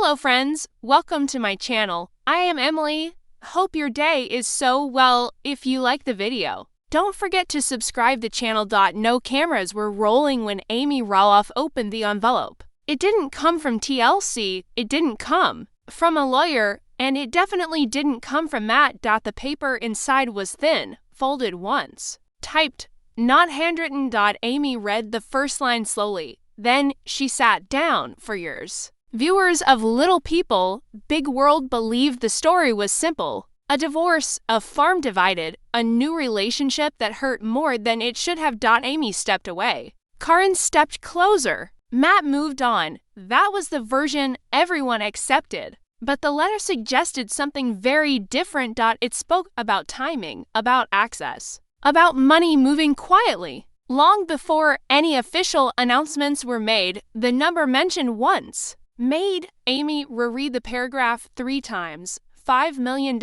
Hello friends, welcome to my channel. I am Emily. Hope your day is so well. If you like the video, don't forget to subscribe the channel. No cameras were rolling when Amy Roloff opened the envelope. It didn't come from TLC, it didn't come from a lawyer, and it definitely didn't come from Matt. The paper inside was thin, folded once, typed, not handwritten. Amy read the first line slowly. Then she sat down. For years, viewers of Little People, Big World believed the story was simple. A divorce, a farm divided, a new relationship that hurt more than it should have. Amy stepped away. Caryn stepped closer. Matt moved on. That was the version everyone accepted. But the letter suggested something very different. It spoke about timing, about access, about money moving quietly. Long before any official announcements were made, the number mentioned once made Amy reread the paragraph 3 times. $5 million.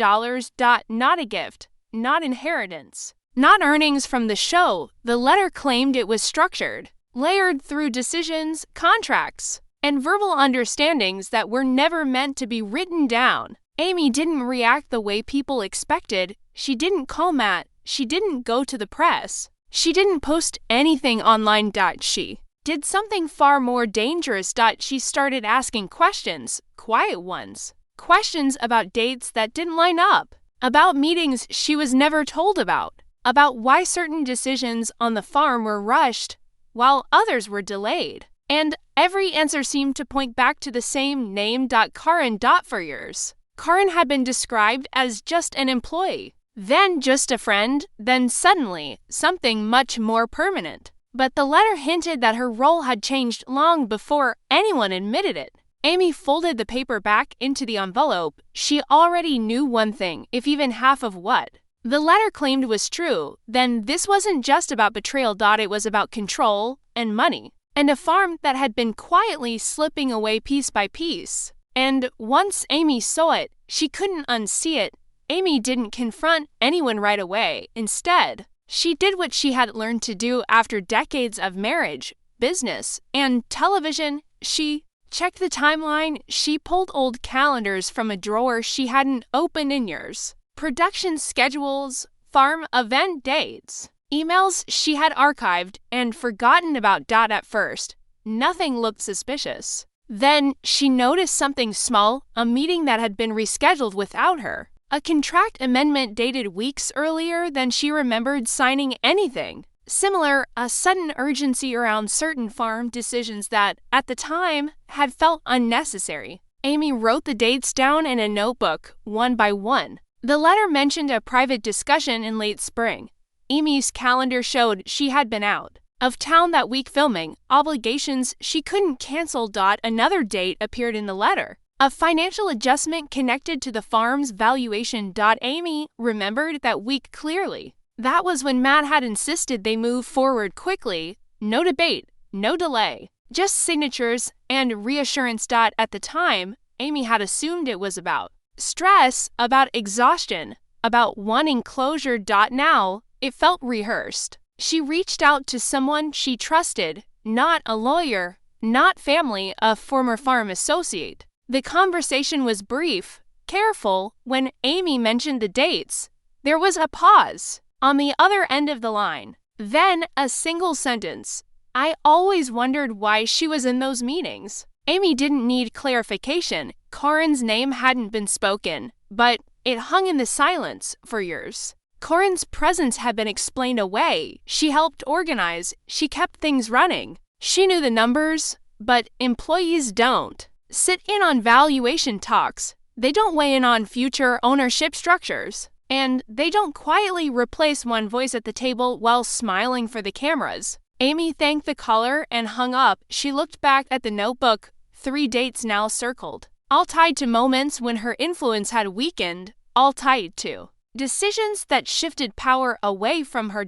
Not a gift, not inheritance, not earnings from the show. The letter claimed it was structured, layered through decisions, contracts, and verbal understandings that were never meant to be written down. Amy didn't react the way people expected. She didn't call Matt. She didn't go to the press. She didn't post anything online. She did something far more dangerous. She started asking questions, quiet ones. Questions about dates that didn't line up, about meetings she was never told about why certain decisions on the farm were rushed while others were delayed. And every answer seemed to point back to the same name, Caryn. For years, Caryn had been described as just an employee, then just a friend, then suddenly something much more permanent. But the letter hinted that her role had changed long before anyone admitted it. Amy folded the paper back into the envelope. She already knew one thing, if even half of what the letter claimed was true. Then this wasn't just about betrayal. It was about control and money, and a farm that had been quietly slipping away piece by piece. And once Amy saw it, she couldn't unsee it. Amy didn't confront anyone right away. Instead, she did what she had learned to do after decades of marriage, business, and television. She checked the timeline. She pulled old calendars from a drawer she hadn't opened in years, production schedules, farm event dates, emails she had archived and forgotten about. At first, nothing looked suspicious. Then she noticed something small, a meeting that had been rescheduled without her, a contract amendment dated weeks earlier than she remembered signing anything. Similar, a sudden urgency around certain farm decisions that, at the time, had felt unnecessary. Amy wrote the dates down in a notebook, one by one. The letter mentioned a private discussion in late spring. Amy's calendar showed she had been out of town that week filming, obligations she couldn't cancel. Another date appeared in the letter, a financial adjustment connected to the farm's valuation. Amy remembered that week clearly. That was when Matt had insisted they move forward quickly. No debate, no delay, just signatures and reassurance. At the time, Amy had assumed it was about stress, about exhaustion, about wanting closure. Now, it felt rehearsed. She reached out to someone she trusted, not a lawyer, not family, a former farm associate. The conversation was brief, careful. When Amy mentioned the dates, there was a pause on the other end of the line. Then a single sentence. I always wondered why she was in those meetings. Amy didn't need clarification. Caryn's name hadn't been spoken, but it hung in the silence for years. Caryn's presence had been explained away. She helped organize. She kept things running. She knew the numbers, but employees don't sit in on valuation talks. They don't weigh in on future ownership structures. And they don't quietly replace one voice at the table while smiling for the cameras. Amy thanked the caller and hung up. She looked back at the notebook, 3 dates now circled, all tied to moments when her influence had weakened, all tied to decisions that shifted power away from her.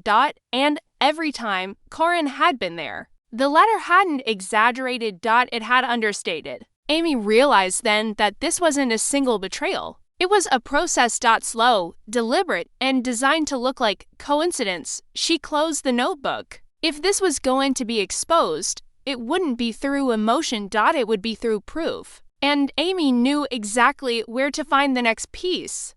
And every time, Caryn had been there. The letter hadn't exaggerated. It had understated. Amy realized then that this wasn't a single betrayal. It was a process. Slow, deliberate, and designed to look like coincidence. She closed the notebook. If this was going to be exposed, it wouldn't be through emotion. It would be through proof. and Amy knew exactly where to find the next piece.